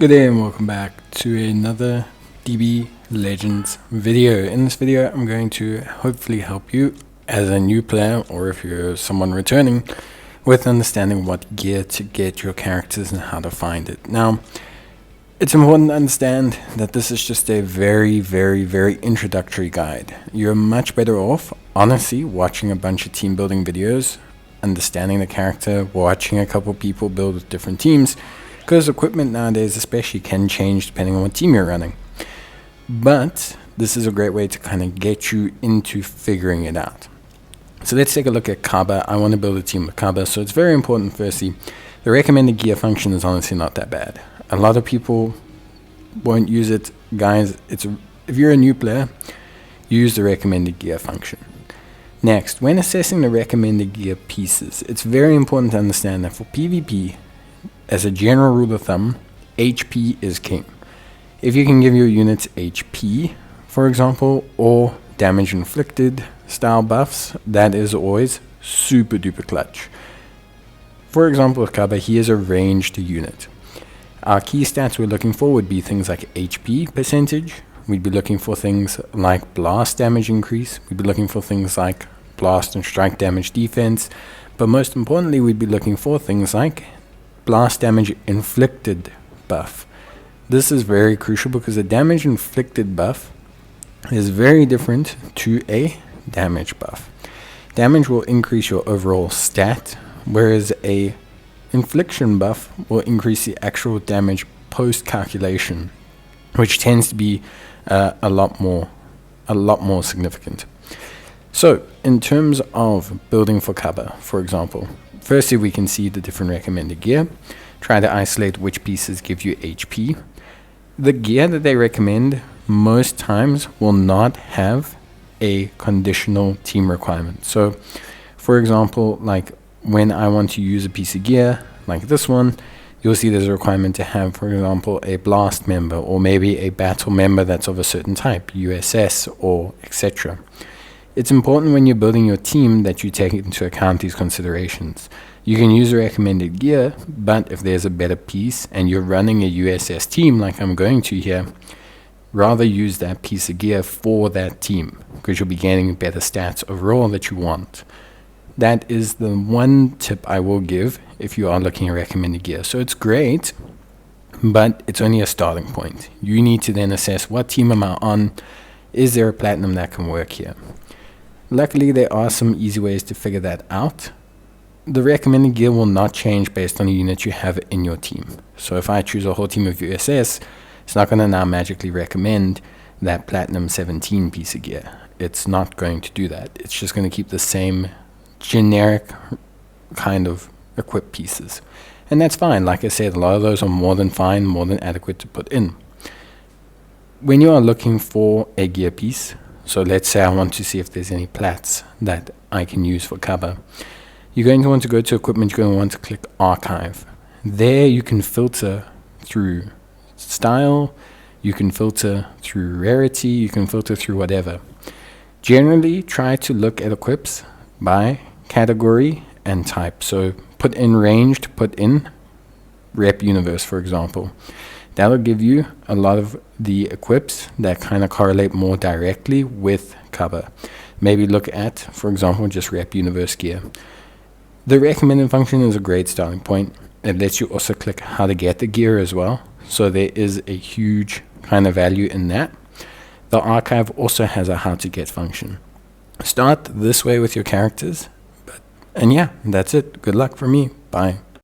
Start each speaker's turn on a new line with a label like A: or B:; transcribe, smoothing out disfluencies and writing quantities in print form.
A: Good day and welcome back to another DB Legends video. In this video I'm going to hopefully help you as a new player, or if you're someone returning, with understanding what gear to get your characters and how to find it. Now, it's important to understand that this is just a very introductory guide. You're much better off, honestly, watching a bunch of team building videos, understanding the character, watching a couple people build with different teams, because equipment nowadays especially can change depending on what team you're running. But this is a great way to kind of get you into figuring it out. So let's take a look at Kaba. I want to build a team with Kaba, so it's very important. Firstly, the recommended gear function is honestly not that bad. A lot of people won't use it. Guys, if you're a new player, use the recommended gear function. Next, when assessing the recommended gear pieces, it's very important to understand that for PvP, as a general rule of thumb, HP is king. If you can give your units HP, for example, or damage inflicted style buffs, that is always super duper clutch. For example, with Kaba, he is a ranged unit. Our key stats we're looking for would be things like HP percentage. We'd be looking for things like blast damage increase. We'd be looking for things like blast and strike damage defense. But most importantly, we'd be looking for things like blast damage inflicted buff. This is very crucial because a damage inflicted buff is very different to a damage buff. Damage will increase your overall stat, whereas a infliction buff will increase the actual damage post calculation, which tends to be a lot more significant. So in terms of building for Kaba, for example, firstly, we can see the different recommended gear. Try to isolate which pieces give you HP. The gear that they recommend most times will not have a conditional team requirement. So, for example, like when I want to use a piece of gear like this one, you'll see there's a requirement to have, for example, a blast member or maybe a battle member that's of a certain type, USS or etc. It's important when you're building your team that you take into account these considerations. You can use the recommended gear, but if there's a better piece and you're running a USS team like I'm going to here, rather use that piece of gear for that team because you'll be gaining better stats overall that you want. That is the one tip I will give if you are looking at recommended gear. So it's great, but it's only a starting point. You need to then assess what team am I on. Is there a platinum that can work here? Luckily, there are some easy ways to figure that out. The recommended gear will not change based on the unit you have in your team. So if I choose a whole team of USS, it's not going to now magically recommend that Platinum 17 piece of gear. It's not going to do that. It's just going to keep the same generic kind of equipped pieces. And that's fine. Like I said, a lot of those are more than fine, more than adequate to put in. When you are looking for a gear piece, so let's say I want to see if there's any plats that I can use for Kaba. You're going to want to go to equipment, you're going to want to click archive. There you can filter through style, you can filter through rarity, you can filter through whatever. Generally, try to look at equips by category and type. So put in ranged, put in rep universe, for example. That'll give you a lot of the equips that kind of correlate more directly with Kaba. Maybe look at, for example, just rep universe gear. The recommended function is a great starting point. It lets you also click how to get the gear as well. So there is a huge kind of value in that. The archive also has a how to get function. Start this way with your characters. And yeah, that's it. Good luck for me. Bye.